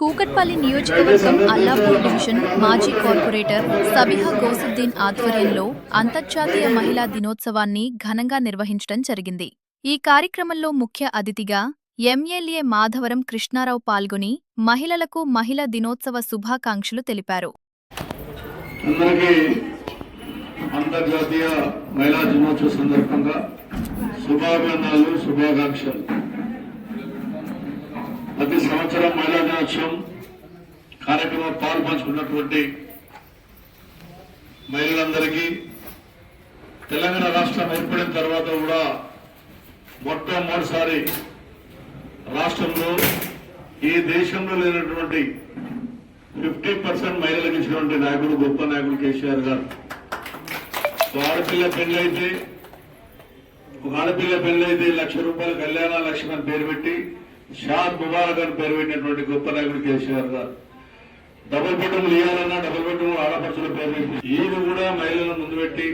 కూకట్పల్లి నియోజకవర్గం అల్లాపూర్ డివిజన్ మాజీ కార్పొరేటర్ సబిహా గౌసుద్దీన్ ఆధ్వర్యంలో అంతర్జాతీయ మహిళా దినోత్సవాన్ని ఘనంగా నిర్వహించడం జరిగింది. ఈ కార్యక్రమంలో ముఖ్య అతిథిగా ఎమ్మెల్యే మాధవరం కృష్ణారావు పాల్గొని మహిళలకు మహిళా దినోత్సవ శుభాకాంక్షలు తెలిపారు. అంతర్జాతీయ మహిళా దినోత్సవ సందర్భంగా శుభాకాంక్షలు. ప్రతి సంవత్సరం మహిళా దినోత్సవం కార్యక్రమం పాల్పంచుకున్నటువంటి మహిళలందరికీ తెలంగాణ రాష్ట్రం ఏర్పడిన తర్వాత కూడా మొట్టమొదటిసారి రాష్ట్రంలో ఈ దేశంలో లేనటువంటి 50% మహిళలకు ఇచ్చినటువంటి నాయకుడు గొప్ప నాయకుడు కేసీఆర్ గారు. ఒక ఆడపిల్ల పెళ్లైతే ₹1,00,000 కళ్యాణ లక్ష్మి అని పేరు పెట్టి షాద్ ముబారక్ అని పేరు పెట్టినటువంటి గొప్ప నాయకుడు కేసీఆర్ గారు. డబుల్ బెడ్రూమ్లు ఇవ్వాలన్నా డబుల్ బెడ్రూమ్ ఆడపడుచుల పేరు పెట్టి ఈయన కూడా మహిళలను ముందు పెట్టి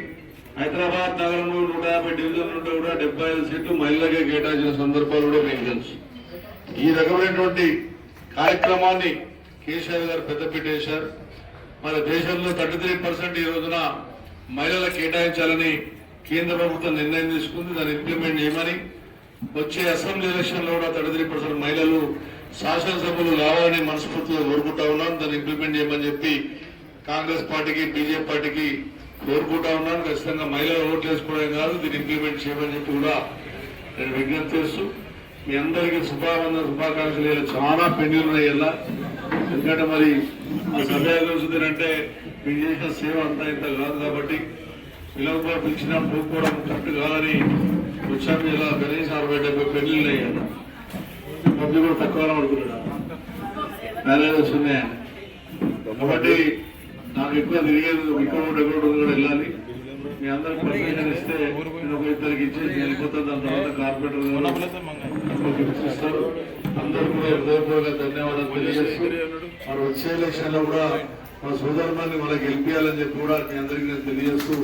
హైదరాబాద్ నగరంలో 150 డివిజన్లు ఉంటే కూడా 75 సీట్లు మహిళలకే కేటాయించిన సందర్భాలు కూడా మీకు తెలుసు. ఈ రకమైనటువంటి కార్యక్రమాన్ని కేసీఆర్ గారు పెద్దపీట వేశారు. మన దేశంలో 33% ఈ రోజున మహిళలకు కేటాయించాలని కేంద్ర ప్రభుత్వం నిర్ణయం తీసుకుంది. దాన్ని ఇంప్లిమెంట్ చేయమని వచ్చే అసెంబ్లీ ఎలక్షన్ లో కూడా 33% మహిళలు శాసనసభలు రావాలని మనస్ఫూర్తిగా కోరుకుంటా ఉన్నాను. దాన్ని ఇంప్లిమెంట్ చేయమని చెప్పి కాంగ్రెస్ పార్టీకి బీజేపీ పార్టీకి కోరుకుంటా ఉన్నాను. ఖచ్చితంగా మహిళలు ఓట్లు వేసుకోవడం కాదు, దీన్ని ఇంప్లిమెంట్ చేయమని చెప్పి కూడా నేను విజ్ఞప్తి చేస్తూ మీ అందరికీ శుభాకాంక్షలు. చాలా పెండింగ్ ఉన్నాయి ఇలా. ఎందుకంటే మరి ఆ సభ్యులు అంటే మీరు చేసిన సేవ అంతా ఇంత కాదు కాబట్టి పిల్లలు పిలిచినా పోకపోవడం కరెక్ట్ కాదని వచ్చాము. ఇలా కనీసం 60-70 పెళ్లిళ్ళు అయ్యాడు. మధ్య కూడా తక్కువ పడుతున్నాడు, మ్యారేజెస్ ఉన్నాయని. కాబట్టి నాకు ఎక్కువ తిరిగేది ఇక్కడ కూడా వెళ్ళాలి. మీ అందరికి పర్మిషన్ ఇస్తే నేను ఒక ఇద్దరికి ఇచ్చేసి వెళ్ళిపోతాను. దాని తర్వాత కార్పొరేటర్ ఇస్తారు. అందరూ కూడా హృదయపూర్వక ధన్యవాదాలు తెలియజేస్తూ మరి వచ్చే ఎలక్షన్ లో కూడా మన సోదరుమాన్ని మనకి గెలిపించాలని చెప్పి కూడా మీ అందరికీ నేను తెలియజేస్తూ